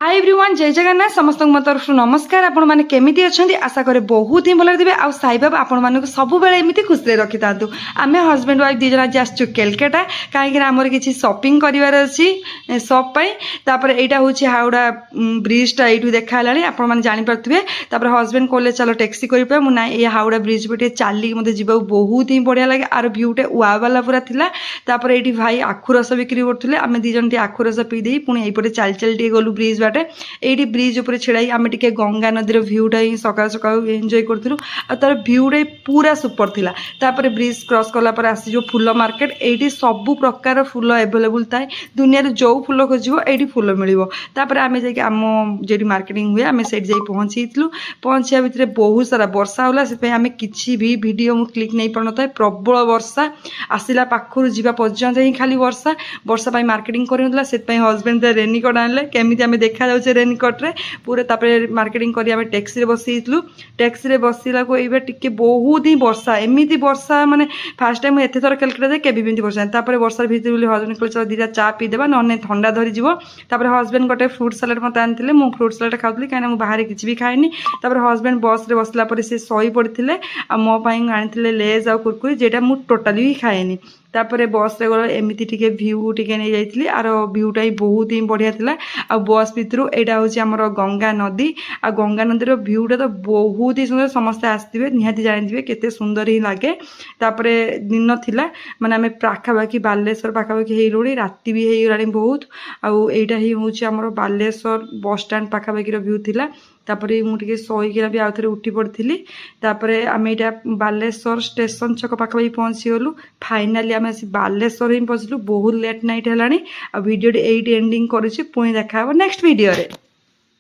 Hi everyone, जय जगन्नाथ। समस्त मो तरफ नमस्कार। आपण माने केमिति अछंती? आशा करे बहुत ही भल दिबे। आ साई बाबा आपण मानको सब बेले एमिति खुशी रखि तांतु। आमे हस्बैंड वाइफ दी जना जास्चु केलकेटा काहे कि हमर किछि शॉपिंग करिवार अछि शॉप पई। तापर एटा होछि हावड़ा ब्रिज टा एठु देखा लानी आपण माने जानि परथबे। तापर हस्बैंड कोले चलो टैक्सी करि पे मु ना ए हावड़ा ब्रिज बटे चाली मते जिबा बहुत ही बढ़िया लागे। आर व्यू टे वा वाला पूरा थिला। तापर एठी भाई आखु रस बिक्री करथले। आमे दी जन टी आखु रस पी देई पुणी एई पटे चाल चाल टी गलु ब्रिज बाटे। एठी ब्रिज ऊपर छिड़ाई आमे टिके गंगा नदीर भ्यूटा ही सकाळ सकाळ एन्जॉय करथुलु। आ तार भ्यूटा पूरा सुपर थिला। तापर ब्रिज क्रॉस कला पर आसी जो फूल मार्केट एठी सब प्रकार फूल अवेलेबल थाए। दुनिया रे जो फूल खोजिबो एठी फूल मिलिबो। तापर आमे जाके आम जेडी मार्केटिंग हुए आमे सेठ जाई पहुंचीतलु। पहुंचिया भितरे बहुत सारा वर्षा होला से पे आमे किछि भी वीडियो मु क्लिक नै पड़नताय। प्रबल वर्षा आसिला पाखरु जीवा पर्यंत ही खाली वर्षा वर्षा पाई मार्केटिंग करनतला। सेट पाई हस्बैंड द रेनकोट आनले केमिति आमे देखा जाउछे रेनकोट रे पूरा। तापर मार्केटिंग करी आमे टैक्सी रे बसीतलु। टैक्सी रे बसीला को एबे टिके बहुत ही वर्षा एमिति वर्षा माने फर्स्ट टाइम एते थर कैलकुलेट दे केबे बिंदी वर्षा। तापर वर्षा भीतर बोली हस्बैंड को चल दिरा चा पी देबा नने ठंडा धरी जीवो। तापर हस्बैंड गोटे फ्रूट सलाड मते आनथिले। मु फ्रूट सलाड खाउतली काना मु बाहर किछि भी खाइनी। तापर हस्बैंड बस रे बसला पर से सही पड़थिले आ मो पाई आनथिले लेज आ कुरकुरी जेटा मु टोटली भी खाएनी। तापर बस रे गलो एमिति टिके व्यू टिके नै जाइतली। आर व्यूटा ही बहुत ही बढ़िया थिला। आ बस भितरु एटा होची हमर गंगा नदी। आ गंगा नदीर व्यूटा तो बहुत ही सुंदर। समस्त आसथिबे निहाती जानिथिबे केते सुंदर ही लागे। तापर दिन थिला माने आमे पाखापाखि बालेश्वर पाखापाखि हेइलोडी राति भी हेइगलानी बहुत। आ एटा ही होची हमर बालेश्वर बस स्टैंड पाखापाखि रो व्यू थिला। तापर मु टिके सोईकिना भी आउथरे उठी पड़थिली। तापर आमे एटा बालेश्वर स्टेशन छक पाखापाखि पहुंची गलु। फाइनली आमे बालेश्वर ही पहुंचलु। बहुत लेट नाइट हेलानी। आ वीडियो एट एंडिंग करूची पुणी देखा नेक्स्ट वीडियो रे।